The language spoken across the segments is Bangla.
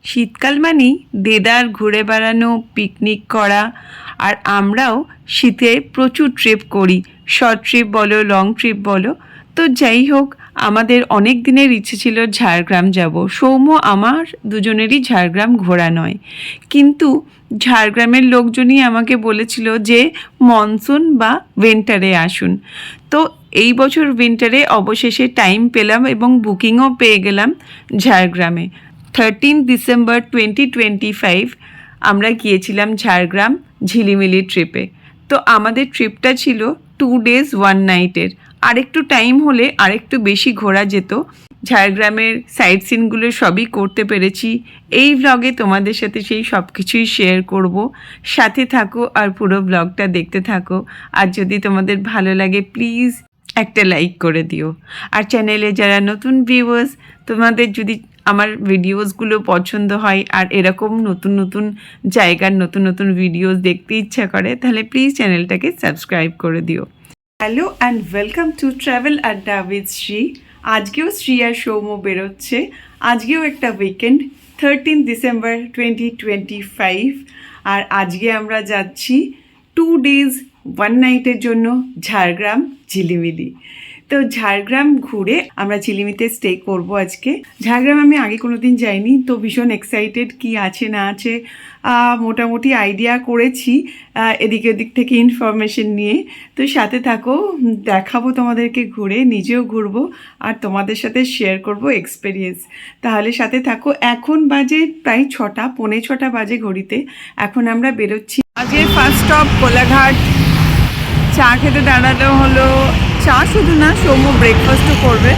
শীতকাল মানেই দেদার ঘুরে বেড়ানো, পিকনিক করা। আর আমরাও শীতে প্রচুর ট্রিপ করি, শর্ট ট্রিপ বলো, লং ট্রিপ বলো। তো যাই হোক, আমাদের অনেক দিনের ইচ্ছে ছিল ঝাড়গ্রাম যাব। সৌম্য আমার দুজনেরই ঝাড়গ্রাম ঘোরা নয়, কিন্তু ঝাড়গ্রামের লোকজনই আমাকে বলেছিল যে মনসুন বা উইন্টারে আসুন। তো এই বছর উইন্টারে অবশেষে টাইম পেলাম এবং বুকিংও পেয়ে গেলাম ঝাড়গ্রামে। 13 ডিসেম্বর 2025 আমরা গিয়েছিলাম ঝাড়গ্রাম ঝিলিমিলি ট্রিপে। তো আমাদের ট্রিপটা ছিল 2 days 1 night-এর। আরেকটু টাইম হলে আরেকটু বেশি ঘোরা যেত। ঝাড়গ্রামের সাইট সিনগুলো সবই করতে পেরেছি। এই ব্লগে তোমাদের সাথে সেই সব কিছুই শেয়ার করব। সাথে থাকো আর পুরো ব্লগটা দেখতে থাকো। আর যদি তোমাদের ভালো লাগে প্লিজ একটা লাইক করে দিও। আর চ্যানেলে যারা নতুন ভিউয়ার্স, তোমাদের যদি আমার ভিডিওসগুলো পছন্দ হয় আর এরকম নতুন নতুন জায়গার নতুন নতুন ভিডিওস দেখতে ইচ্ছা করে, তাহলে প্লিজ চ্যানেলটাকে সাবস্ক্রাইব করে দিও। Hello and welcome to travel আড্ডা উইথ শ্রী। আজকেও শ্রী আর সৌম্য বেরোচ্ছে। আজকেও একটা উইকেন্ড, 13 ডিসেম্বর 2025। আর আজকে আমরা যাচ্ছি 2 days 1 night-এর জন্য ঝাড়গ্রাম ঝিলিমিলি। তো ঝাড়গ্রাম ঘুরে আমরা ঝিলিমিলিতে স্টে করব আজকে। ঝাড়গ্রাম আমি আগে কোনো দিন যাইনি, তো ভীষণ এক্সাইটেড কি আছে না আছে। মোটামুটি আইডিয়া করেছি এদিক ওদিক থেকে ইনফরমেশন নিয়ে। তো সাথে থাকো, দেখাবো তোমাদেরকে ঘুরে, নিজেও ঘুরবো আর তোমাদের সাথে শেয়ার করব এক্সপিরিয়েন্স। তাহলে সাথে থাকো। এখন বাজে প্রায় 6টা, পৌনে 6টা বাজে ঘড়িতে। এখন আমরা বেরোচ্ছি। আজকে ফার্স্ট স্টপ কোলাঘাট। চা খেতে দাঁড়ানো হলো। চা শুধু না, সৌম্য ব্রেকফাস্টও করবে।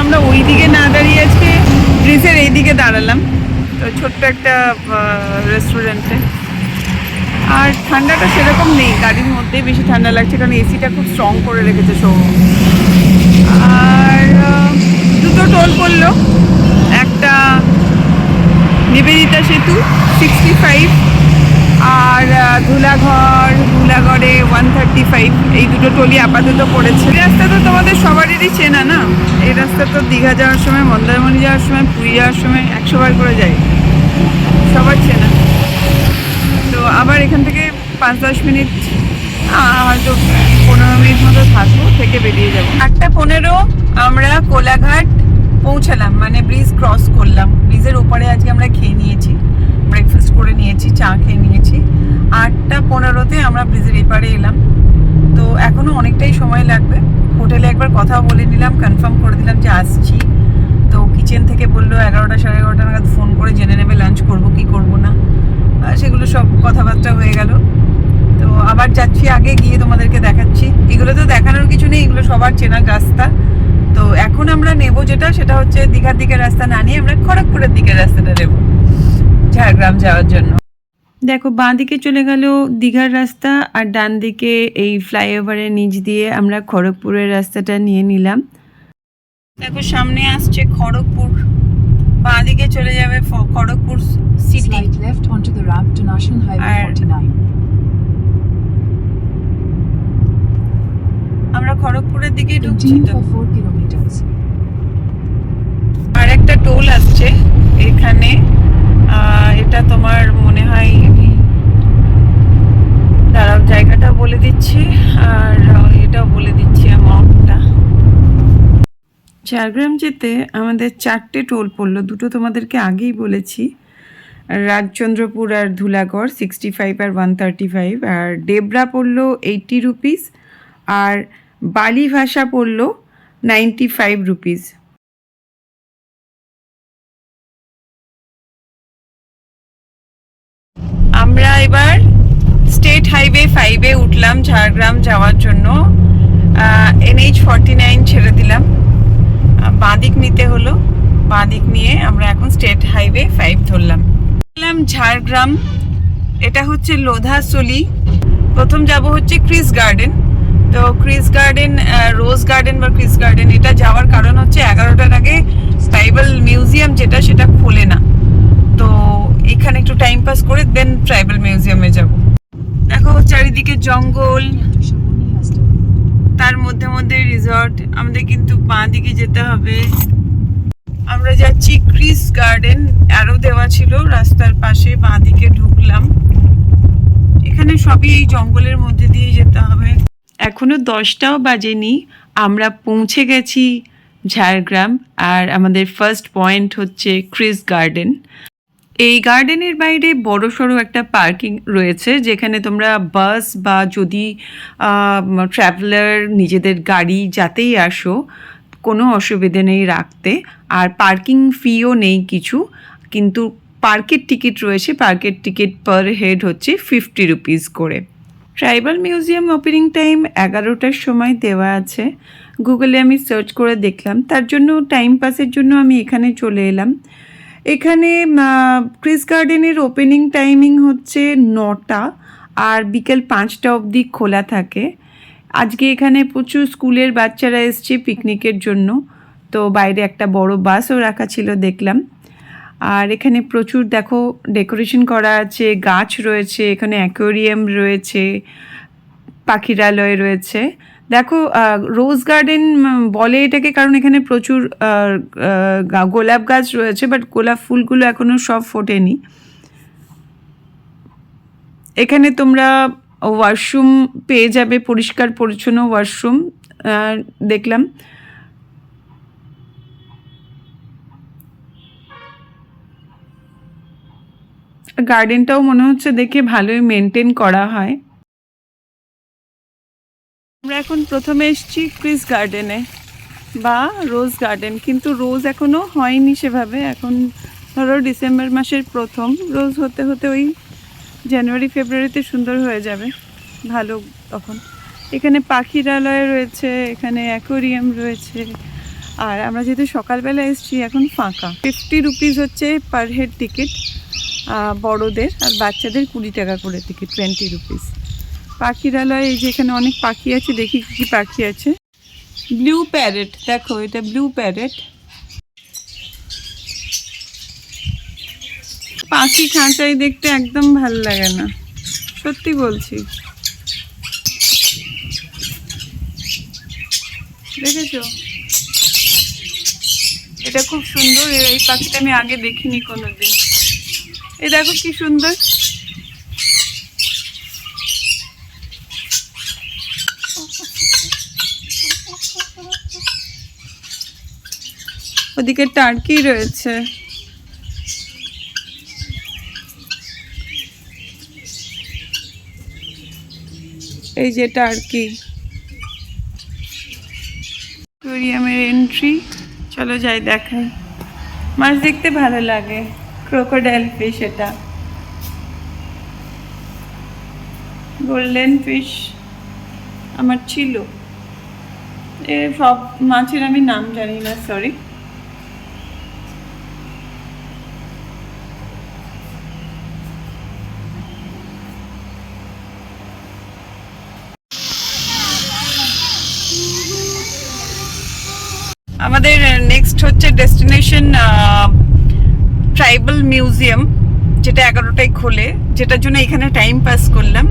আমরা ওই দিকে না দাঁড়িয়ে আজকে ব্রিজের এই দিকে দাঁড়ালাম, তো ছোট্ট একটা রেস্টুরেন্টে। আর ঠান্ডাটা সেরকম নেই, গাড়ির মধ্যেই বেশি ঠান্ডা লাগছে কারণ এসিটা খুব স্ট্রং করে রেখেছে সৌম্য। আর দুটো টোল পড়লো, একটা নিবেদিতা সেতু 65 আর ধুলাগড়ে 135। এই দুটো টলি আপাতত পড়েছে। এই রাস্তা তো তোমাদের সবারই চেনা না? এই রাস্তা তো দীঘা যাওয়ার সময়, মন্দারমণি যাওয়ার সময়, পুরী যাওয়ার সময় 100 বার করে যাই, সবার চেনা। তো আবার এখান থেকে 5-10 মিনিট, হয়তো 15 মিনিট মতো থাকবো, থেকে বেরিয়ে যাবো। 8:15 আমরা কোলাঘাট পৌঁছালাম, মানে ব্রিজ ক্রস করলাম। ব্রিজের ওপারে আজকে আমরা খেয়ে নিয়েছি, ব্রেকফাস্ট করে নিয়েছি, চা খেয়ে নিয়েছি। 8:15-তে আমরা ব্রিজের এপারে এলাম। তো এখনও অনেকটাই সময় লাগবে। হোটেলে একবার কথা বলে নিলাম, কনফার্ম করে দিলাম যে আসছি। তো কিচেন থেকে বললো 11টা সাড়ে 11টা নাগাদ ফোন করে জেনে নেবে লাঞ্চ করবো কি করবো না। সেগুলো সব কথাবার্তা হয়ে গেল। তো আবার যাচ্ছি, আগে গিয়ে তোমাদেরকে দেখাচ্ছি। এগুলো তো দেখানোর কিছু নেই, এগুলো সবার চেনা রাস্তা। তো এখন আমরা নেব যেটা, সেটা হচ্ছে দীঘার দিকের রাস্তা না নিয়ে আমরা খড়গপুরের দিকের রাস্তাটা নেব ঝাড়গ্রাম যাওয়ার জন্য। দেখো, বাঁ দিকে চলে গেল দীঘার রাস্তা আর ডান দিকে এই ফ্লাইওভারের নিচ দিয়ে আমরা খড়গপুরের রাস্তাটা নিয়ে নিলাম। দেখো সামনে আসছে খড়গপুর, বাঁ দিকে চলে যাবে খড়গপুর সিটি। আমরা খড়গপুরের দিকে ঢুকছি। আর একটা টোল আসছে এখানে, এটা তোমার মনে হয়, দাঁড়াও জায়গাটা বলে দিচ্ছি আর এটাও বলে দিচ্ছি অ্যামাউন্টটা। ঝাড়গ্রাম যেতে আমাদের 4টে টোল পড়লো, দুটো তোমাদেরকে আগেই বলেছি, রাজচন্দ্রপুর আর ধুলাগড় 65 আর 135। আর ডেবরা পড়লো 80 রুপিস আর বালি ভাষা পড়লো 95 রুপিস। আমরা এবার স্টেট হাইওয়ে 5-এ উঠলাম ঝাড়গ্রাম যাওয়ার জন্য। NH-49 ছেড়ে দিলাম, বাঁদিক নিতে হলো। বাঁদিক নিয়ে আমরা এখন স্টেট হাইওয়ে 5 ধরলাম। ঝাড়গ্রাম, এটা হচ্ছে লোধাসলি। প্রথম যাব হচ্ছে ক্রিস গার্ডেন। তো ক্রিস গার্ডেন, রোজ গার্ডেন বা ক্রিস গার্ডেন, এটা যাওয়ার কারণ হচ্ছে 11টার আগে ট্রাইবাল মিউজিয়াম যেটা, সেটা খোলে না। তো এখানে একটু টাইম পাস করে দেন ট্রাইবাল মিউজিয়ামে যাব। দেখো চারিদিকে জঙ্গল, তার মধ্যে মধ্যে রিসর্ট। আমাদের কিন্তু বাঁ দিকে যেতে হবে। আমরা যাচ্ছি ক্রিস গার্ডেন, অ্যারো দেওয়া ছিল সবই এই জঙ্গলের মধ্যে দিয়ে যেতে হবে। এখনো 10টাও বাজেনি, আমরা পৌঁছে গেছি ঝাড়গ্রাম। আর আমাদের ফার্স্ট পয়েন্ট হচ্ছে ক্রিস গার্ডেন। এই গার্ডেনের বাইরে বড়সড় একটা পার্কিং রয়েছে, যেখানে তোমরা বাস বা যদি ট্রাভেলার নিজেদের গাড়ি যাতেই আসো কোনো অসুবিধে নেই রাখতে। আর পার্কিং ফিও নেই কিছু, কিন্তু পার্কের টিকিট রয়েছে। পার্কের টিকিট পার হেড হচ্ছে 50 রুপিস করে। ট্রাইবাল মিউজিয়াম ওপেনিং টাইম 11টার সময় দেওয়া আছে। গুগলে আমি সার্চ করে দেখলাম, তার জন্য টাইম পাসের জন্য আমি এখানে চলে এলাম। এখানে ক্রিস গার্ডেনের ওপেনিং টাইমিং হচ্ছে 9টা, আর বিকেল 5টা অবধি খোলা থাকে। আজকে এখানে প্রচুর স্কুলের বাচ্চারা এসছে পিকনিকের জন্য, তো বাইরে একটা বড় বাসও রাখা ছিল দেখলাম। আর এখানে প্রচুর দেখো ডেকোরেশন করা আছে, গাছ রয়েছে, এখানে অ্যাকোয়ারিয়াম রয়েছে, পাখিরালয় রয়েছে। দেখো রোজ গার্ডেন বলে এটাকে, কারণ এখানে প্রচুর গোলাপ গাছ রয়েছে, বাট গোলাপ ফুলগুলো এখনও সব ফোটেনি। এখানে তোমরা ওয়াশরুম পেয়ে যাবে, পরিষ্কার পরিচ্ছন্ন ওয়াশরুম দেখলাম। গার্ডেনটাও মনে হচ্ছে দেখে ভালোই মেনটেন করা হয়। আমরা এখন প্রথমে এসেছি ক্রিস গার্ডেনে বা রোজ গার্ডেন, কিন্তু রোজ এখনও হয়নি সেভাবে। এখন ধরো ডিসেম্বর মাসের প্রথম, রোজ হতে হতে ওই জানুয়ারি ফেব্রুয়ারিতে সুন্দর হয়ে যাবে ভালো তখন। এখানে পাখিরালয় রয়েছে, এখানে অ্যাকোয়ারিয়াম রয়েছে। আর আমরা যেহেতু সকালবেলা এসেছি এখন ফাঁকা। 50 রুপিস হচ্ছে পার হেড টিকিট বড়দের, আর বাচ্চাদের 20 টাকা করে টিকিট, 20 রুপিস। পাখিরালয়, এই যে এখানে অনেক পাখি আছে, দেখি কী পাখি আছে। ব্লু প্যারেট, দেখো এটা ব্লু প্যারেট। পাখি খাঁচাই দেখতে একদম ভাল লাগে না, সত্যি বলছি। দেখেছো, এটা খুব সুন্দর। এই পাখিটা আমি আগে দেখিনি কোনোদিন। এই দেখো কি সুন্দর। ওদিকে টার্কি রয়েছে। এই যে টার্কি। অ্যাকোয়ারিয়ামের এন্ট্রি, চলো যাই দেখাই। মাছ দেখতে ভালো লাগে, ক্রোকোডাইল ফিশ, এটা গোল্ডেন ফিশ আমার ছিল। এ সব মাছের আমি নাম জানি না, সরি। আমাদের নেক্সট হচ্ছে ডেস্টিনেশন ট্রাইবাল মিউজিয়াম, যেটা 11টায় খোলে, যেটার জন্য এখানে টাইম পাস করলাম।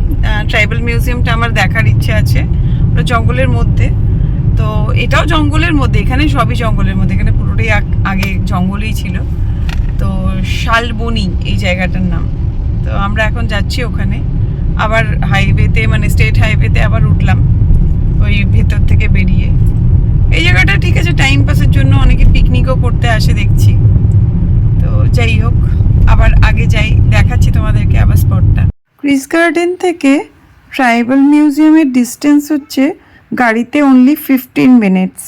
ট্রাইবাল মিউজিয়ামটা আমার দেখার ইচ্ছে আছে। ওটা জঙ্গলের মধ্যে, তো এটাও জঙ্গলের মধ্যে, এখানে সবই জঙ্গলের মধ্যে। এখানে পুরোটাই আগে জঙ্গলেই ছিল। তো শালবনি এই জায়গাটার নাম। তো আমরা এখন যাচ্ছি ওখানে, আবার হাইওয়েতে, মানে স্টেট হাইওয়েতে আবার উঠলাম ওই ভেতর থেকে বেরিয়ে। এই জায়গাটা ঠিক আছে টাইম পাসের জন্য, অনেকে পিকনিকও করতে আসে দেখছি। তো যাই হোক, আবার আগে যাই, দেখাচ্ছি তোমাদেরকে আবার স্পটটা। ক্রিস গার্ডেন থেকে ট্রাইবাল মিউজিয়ামের ডিস্টেন্স হচ্ছে গাড়িতে অনলি 15 মিনিটস।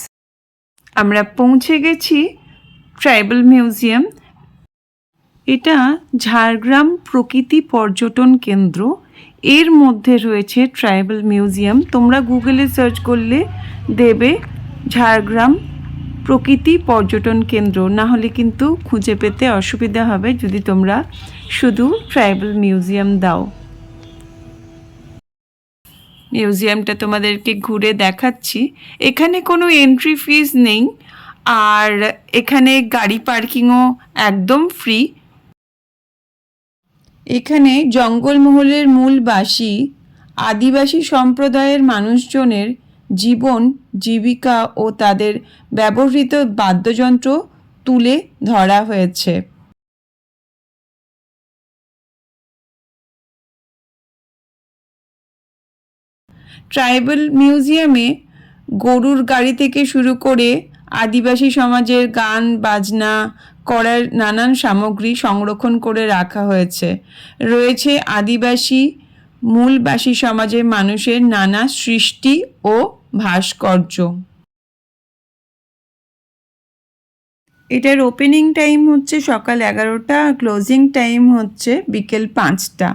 আমরা পৌঁছে গেছি ট্রাইবাল মিউজিয়াম। এটা ঝাড়গ্রাম প্রকৃতি পর্যটন কেন্দ্র, এর মধ্যে রয়েছে ট্রাইবাল মিউজিয়াম। তোমরা গুগলে সার্চ করলে দেবে ঝাড়গ্রাম প্রকৃতি পর্যটন কেন্দ্র, না হলে কিন্তু খুঁজে পেতে অসুবিধা হবে যদি তোমরা শুধু ট্রাইবাল মিউজিয়াম দাও। মিউজিয়ামটা তোমাদেরকে ঘুরে দেখাচ্ছি। এখানে কোনো এন্ট্রি ফিস নেই, আর এখানে গাড়ি পার্কিংও একদম ফ্রি। এখানে জঙ্গলমহলের মূলবাসী আদিবাসী সম্প্রদায়ের মানুষজনের জীবন জীবিকা ও তাদের ব্যবহৃত বাদ্যযন্ত্র তুলে ধরা হয়েছে। ট্রাইবাল মিউজিয়ামে গরুর গাড়ি থেকে শুরু করে আদিবাসী সমাজের গান বাজনা করার নানান সামগ্রী সংরক্ষণ করে রাখা হয়েছে। রয়েছে আদিবাসী মূলবাসী সমাজের মানুষের নানা সৃষ্টি ও ভাস্কর্য। এটার ওপেনিং টাইম হচ্ছে সকাল 11টা আর ক্লোজিং টাইম হচ্ছে বিকেল 5টা।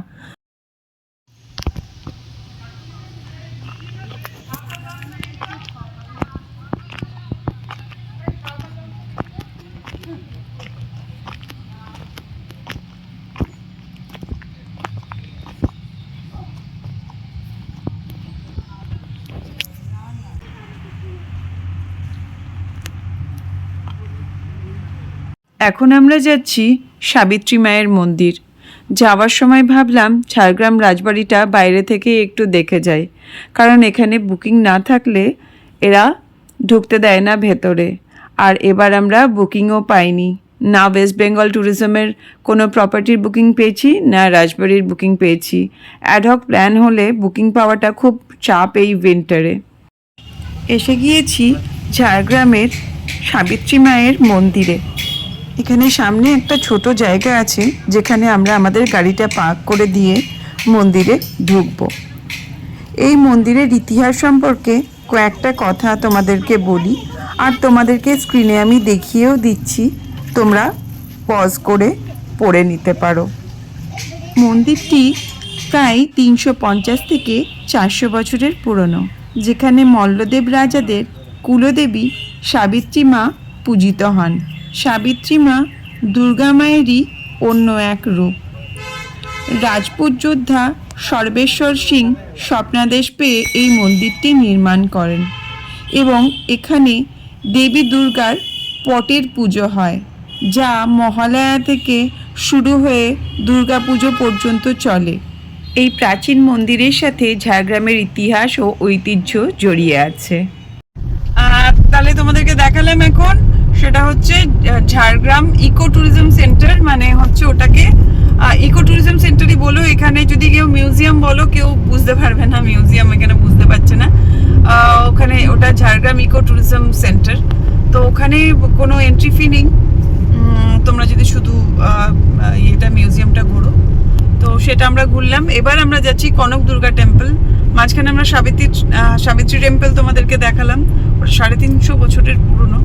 এখন আমরা যাচ্ছি সাবিত্রী মায়ের মন্দির। যাওয়ার সময় ভাবলাম ঝাড়গ্রাম রাজবাড়িটা বাইরে থেকে একটু দেখে যাই, কারণ এখানে বুকিং না থাকলে এরা ঢুকতে দেয় না ভেতরে। আর এবার আমরা বুকিংও পাইনি, না ওয়েস্ট বেঙ্গল ট্যুরিজমের কোনো প্রপার্টির বুকিং পেয়েছি, না রাজবাড়ির বুকিং পেয়েছি। অ্যাডহক প্ল্যান হলে বুকিং পাওয়াটা খুব চাপ এই উইন্টারে। এসে গিয়েছি ঝাড়গ্রামের সাবিত্রী মায়ের মন্দিরে। এখানে সামনে একটা ছোট জায়গা আছে যেখানে আমরা আমাদের গাড়িটা পার্ক করে দিয়ে মন্দিরে ঢুকব। এই মন্দিরের ইতিহাস সম্পর্কে কয়েকটা কথা তোমাদেরকে বলি, আর তোমাদেরকে স্ক্রিনে আমি দেখিয়েও দিচ্ছি, তোমরা পজ করে পড়ে নিতে পারো। মন্দিরটি প্রায় 350 থেকে 400 বছরের পুরনো, যেখানে মল্লদেব রাজাদের কুলদেবী সাবিত্রী মা পূজিত হন। সাবিত্রী মা দুর্গা মায়েরই অন্য এক রূপ। রাজপুত যোদ্ধা সর্বেশ্বর সিং স্বপ্নাদেশ পেয়ে এই মন্দিরটি নির্মাণ করেন এবং এখানে দেবী দুর্গার পটের পুজো হয়, যা মহালয়া থেকে শুরু হয়ে দুর্গাপুজো পর্যন্ত চলে। এই প্রাচীন মন্দিরের সাথে ঝাড়গ্রামের ইতিহাস ও ঐতিহ্য জড়িয়ে আছে। তাহলে তোমাদেরকে দেখালাম এখন, সেটা হচ্ছে ঝাড়গ্রাম ইকো ট্যুরিজম সেন্টার, মানে হচ্ছে ওটাকে ইকো ট্যুরিজম সেন্টারই বলো। এখানে যদি কেউ মিউজিয়াম বলো কেউ বুঝতে পারবে না, মিউজিয়াম এখানে বুঝতে পারছে না। ওখানে ওটা ঝাড়গ্রাম ইকো ট্যুরিজম সেন্টার। তো ওখানে কোনো এন্ট্রি ফি নেই, তোমরা যদি শুধু এটা মিউজিয়ামটা ঘোরো। তো সেটা আমরা ঘুরলাম। এবার আমরা যাচ্ছি কনক দুর্গা টেম্পল। মাঝখানে আমরা সাবিত্রী টেম্পল তোমাদেরকে দেখালাম, ওটা 350 বছরের পুরনো।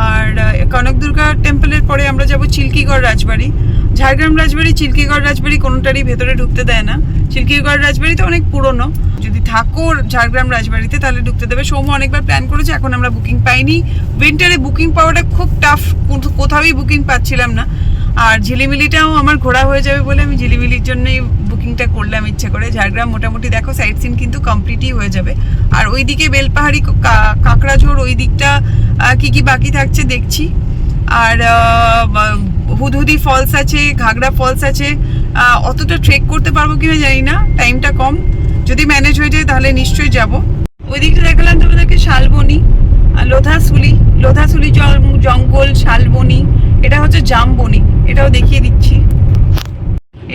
আর কনক দুর্গা টেম্পলের পরে আমরা যাব চিল্কিগড় রাজবাড়ি। ঝাড়গ্রাম রাজবাড়ি, চিল্কিগড় রাজবাড়ি কোনোটারই ভেতরে ঢুকতে দেয় না। চিল্কিগড় রাজবাড়ি তো অনেক পুরনো, যদি থাকো ঝাড়গ্রাম রাজবাড়িতে তাহলে ঢুকতে দেবে। সৌম্য অনেকবার প্ল্যান করেছে, এখন আমরা বুকিং পাইনি। উইন্টারে বুকিং পাওয়াটা খুব টাফ, কোথাওই বুকিং পাচ্ছিলাম না। আর ঝিলিমিলিটাও আমার ঘোরা হয়ে যাবে বলে আমি ঝিলিমিলির জন্যই বুকিংটা করলাম ইচ্ছে করে। ঝাড়গ্রাম মোটামুটি দেখো সাইট সিন কিন্তু কমপ্লিটই হয়ে যাবে। আর ওইদিকে বেলপাহাড়ি, কাঁকড়াঝোড়, ওই দিকটা কি কি বাকি থাকছে দেখছি। আর হুদহুদি ফলস আছে, ঘাগড়া ফলস আছে। অতটা ট্রেক করতে পারবো কিনা জানি না, টাইমটা কম। যদি ম্যানেজ হয়ে যায় তাহলে নিশ্চয়ই যাব। ওই দিকটা দেখালাম তোমাদেরকে শালবনি, লোধাসুলি জঙ্গল, শালবনি। এটা হচ্ছে জামবনি, এটাও দেখিয়ে দিচ্ছি।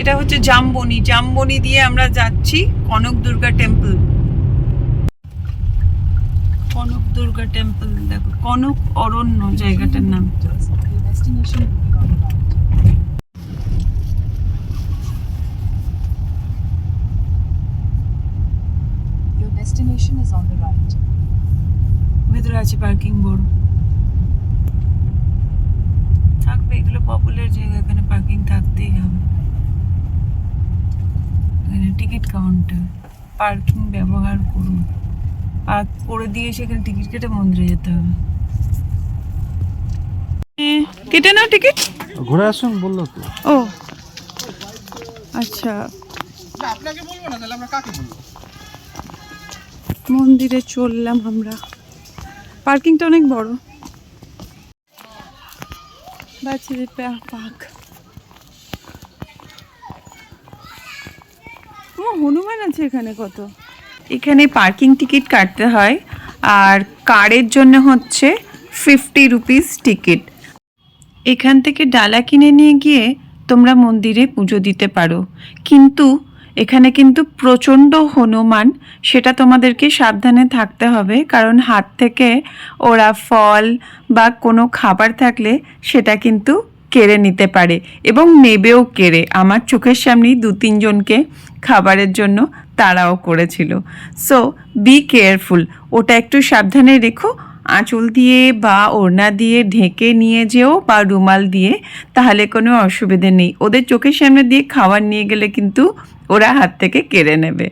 এটা হচ্ছে জামবনি দিয়ে আমরা যাচ্ছি কনক দুর্গা টেম্পল। কনক দুর্গা টেম্পল দেখো, কনক অরণ্য জায়গাটার নাম। Destination is on the right. ভেতরে আছে পার্কিং বোর্ড, থাকবে। এগুলো পপুলার জায়গা, এখানে পার্কিং থাকতেই হবে। এখানে টিকিট কাউন্টার, পার্কিং ব্যবহার করুন। পার্ক করে দিয়ে সেখানে টিকিট কেটে মন্দিরে যেতে হবে। কেটে নাও টিকিট, ঘুরে আসুন বললো তো। ও আচ্ছা, আপনাকে বলবো না, তাহলে আমরা কাকে বলবো? মন্দিরে চললাম আমরা। পার্কিংটা অনেক বড়। বাচ্চাদের পার্ক। হনুমান আছে এখানে কত। এখানে পার্কিং টিকিট কাটতে হয়, আর কারের জন্য হচ্ছে 50 রুপিস টিকিট। এখান থেকে ডালা কিনে নিয়ে গিয়ে তোমরা মন্দিরে পুজো দিতে পারো, কিন্তু এখানে কিন্তু প্রচণ্ড হনুমান, সেটা তোমাদেরকে সাবধানে থাকতে হবে, কারণ হাত থেকে ওরা ফল বা কোনো খাবার থাকলে সেটা কিন্তু কেড়ে নিতে পারে এবং নেবেও কেড়ে। আমার চোখের সামনেই 2-3 জনকে খাবারের জন্য তাড়াও করেছিল। সো বি কেয়ারফুল, ওটা একটু সাবধানে রেখো, আঁচল দিয়ে বা ওড়না দিয়ে ঢেকে নিয়ে যেও বা রুমাল দিয়ে, তাহলে কোনো অসুবিধে নেই। ওদের চোখের সামনে দিয়ে খাবার নিয়ে গেলে কিন্তু ওরা হাত থেকে কেড়ে নেবে।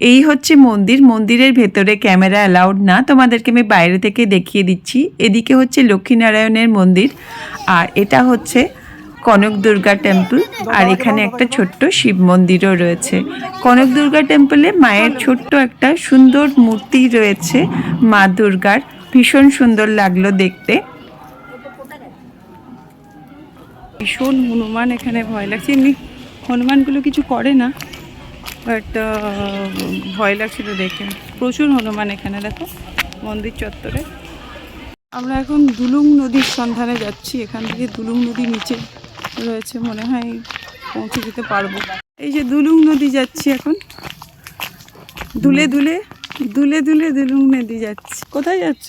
এই হচ্ছে মন্দির। মন্দিরের ভেতরে ক্যামেরা অ্যালাউড না, তোমাদেরকে আমি বাইরে থেকে দেখিয়ে দিচ্ছি। এদিকে হচ্ছে লক্ষ্মীনারায়ণের মন্দির, আর এটা হচ্ছে কনক দুর্গা টেম্পল, আর এখানে একটা ছোট্ট শিব মন্দিরও রয়েছে। কনক দুর্গা টেম্পলে মায়ের ছোট্ট একটা সুন্দর মূর্তি রয়েছে মা দুর্গার, ভীষণ সুন্দর লাগলো দেখতে। ভীষণ হনুমান এখানে, ভয় লাগছে। এমনি হনুমানগুলো কিছু করে না, বাট ভয় লাগছিল দেখে। প্রচুর হনুমান এখানে, দেখো মন্দির চত্বরে। আমরা এখন দুলুং নদীর সন্ধানে যাচ্ছি। এখান থেকে দুলুং নদী নিচে রয়েছে, মনে হয় পৌঁছে যেতে পারবো। এই যে দুলুং নদী যাচ্ছি এখন, দুলে দুলে দুলে দুলে দুলুং নদী যাচ্ছি। কোথায় যাচ্ছ?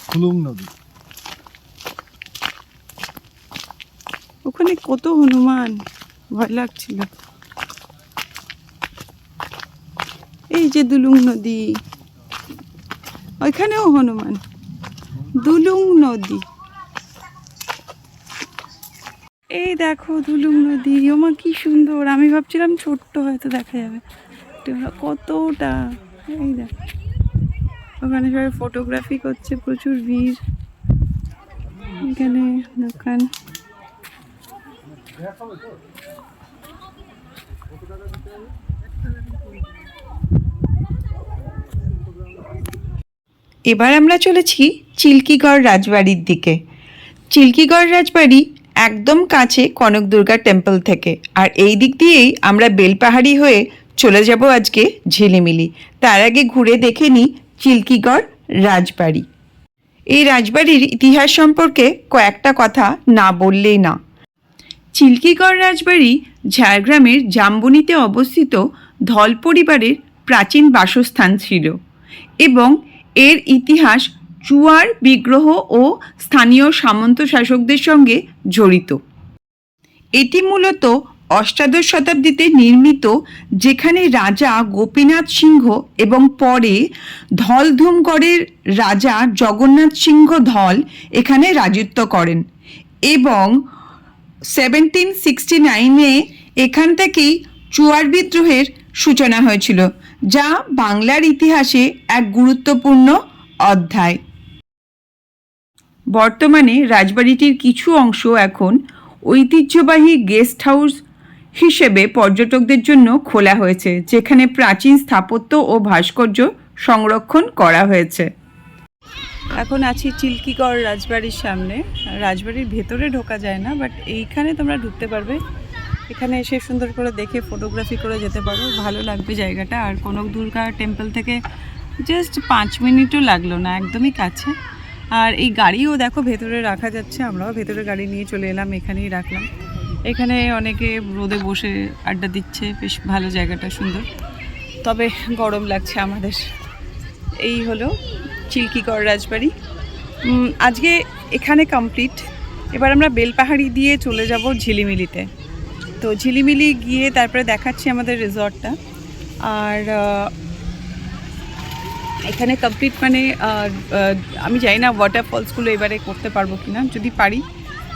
ফুলুং নদী। ওখানে কত হনুমান, ভয় লাগছিল। এই যে দুলুং নদী, ওইখানেও হনুমান। দুলুং নদী, এই দেখো দুলুং নদী। ওমা কি সুন্দর, আমি ভাবছিলাম ছোট্ট হয়তো দেখা যাবে, কতটা। এই দেখো ওখানে সবাই ফটোগ্রাফি করছে, প্রচুর ভিড়। এখানে দোকান। এবার আমরা চলেছি চিল্কিগড় রাজবাড়ির দিকে। চিল্কিগড় রাজবাড়ি একদম কাছে কনক দুর্গা টেম্পল থেকে, আর এই দিক দিয়েই আমরা বেলপাহাড়ি হয়ে চলে যাব আজকে ঝিলিমিলি। তার আগে ঘুরে দেখে নিই চিল্কিগড় রাজবাড়ি। এই রাজবাড়ির ইতিহাস সম্পর্কে কয়েকটা কথা না বললেই না। চিল্কিগড় রাজবাড়ি ঝাড়গ্রামের জাম্বনিতে অবস্থিত ধল পরিবারের প্রাচীন বাসস্থান ছিল এবং এর ইতিহাস চুয়ার বিগ্রহ ও স্থানীয় সামন্ত শাসকদের সঙ্গে জড়িত। এটি মূলত অষ্টাদশ শতাব্দীতে নির্মিত, যেখানে রাজা গোপীনাথ সিংহ এবং পরে ধলধুমগড়ের রাজা জগন্নাথ সিংহ ধল এখানে রাজত্ব করেন এবং 1769-এ এখান থেকেই চুয়ার বিদ্রোহের সূচনা হয়েছিল, যা বাংলার ইতিহাসে এক গুরুত্বপূর্ণ অধ্যায়। বর্তমানে রাজবাড়িটির কিছু অংশ এখন ঐতিহ্যবাহী গেস্ট হাউস হিসেবে পর্যটকদের জন্য খোলা হয়েছে, যেখানে প্রাচীন স্থাপত্য ও ভাস্কর্য সংরক্ষণ করা হয়েছে। এখন আছি চিল্কিগড় রাজবাড়ির সামনে। রাজবাড়ির ভেতরে ঢোকা যায় না, বাট এইখানে তোমরা ঢুকতে পারবে। এখানে এসে সুন্দর করে দেখে ফটোগ্রাফি করে যেতে পারো, ভালো লাগবে জায়গাটা। আর কনক দুর্গা টেম্পল থেকে জাস্ট 5 মিনিটও লাগলো না, একদমই কাছে। আর এই গাড়িও দেখো ভেতরে রাখা যাচ্ছে, আমরাও ভেতরে গাড়ি নিয়ে চলে এলাম, এখানেই রাখলাম। এখানে অনেকে রোদে বসে আড্ডা দিচ্ছে, বেশ ভালো জায়গাটা, সুন্দর, তবে গরম লাগছে আমাদের। এই হলো চিল্কিগড় রাজবাড়ি। আজকে এখানে কমপ্লিট। এবার আমরা বেলপাহাড়ি দিয়ে চলে যাব ঝিলিমিলিতে। তো ঝিলিমিলি গিয়ে তারপরে দেখাচ্ছি আমাদের রিসর্টটা। আর এখানে কমপ্লিট মানে আমি জানি না ওয়াটারফলসগুলো এবারে করতে পারবো কি না, যদি পারি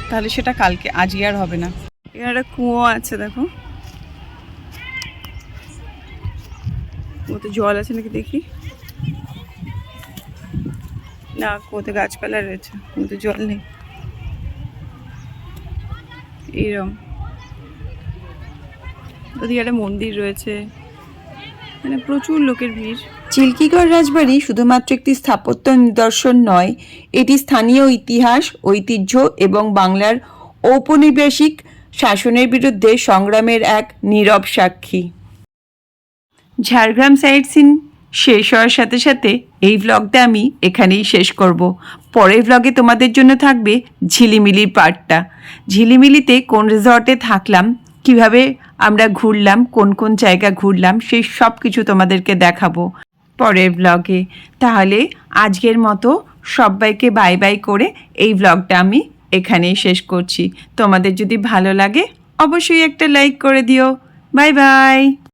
তাহলে সেটা কালকে, আজকে আর হবে না। এখানে একটা কুয়ো আছে, দেখো কুয়োতে জল আছে নাকি দেখি। না, কুয়োতে গাছপালা রয়েছে, কুয়োতে জল নেই। এইরকম ওদিকে একটা মন্দির রয়েছে, মানে প্রচুর লোকের ভিড়। চিল্কিগড় রাজবাড়ি শুধুমাত্র একটি স্থাপত্য নিদর্শন নয়, এটি স্থানীয় ইতিহাস, ঐতিহ্য এবং বাংলার ঔপনিবেশিক শাসনের বিরুদ্ধে সংগ্রামের এক নীরব সাক্ষী। ঝাড়গ্রাম সাইট সিন শেষ হওয়ার সাথে সাথে এই ভ্লগটা আমি এখানেই শেষ করব। পরের ভ্লগে তোমাদের জন্য থাকবে ঝিলিমিলির পার্টটা। ঝিলিমিলিতে কোন রিসর্টে থাকলাম, কিভাবে আমরা ঘুরলাম, কোন কোন জায়গা ঘুরলাম সেই সব কিছু তোমাদেরকে দেখাবো পরের ব্লগে। তাহলে আজকের মতো সবাইকে বাই বাই করে এই ব্লগটা আমি এখানেই শেষ করছি। তোমাদের যদি ভালো লাগে অবশ্যই একটা লাইক করে দিও। Bye bye.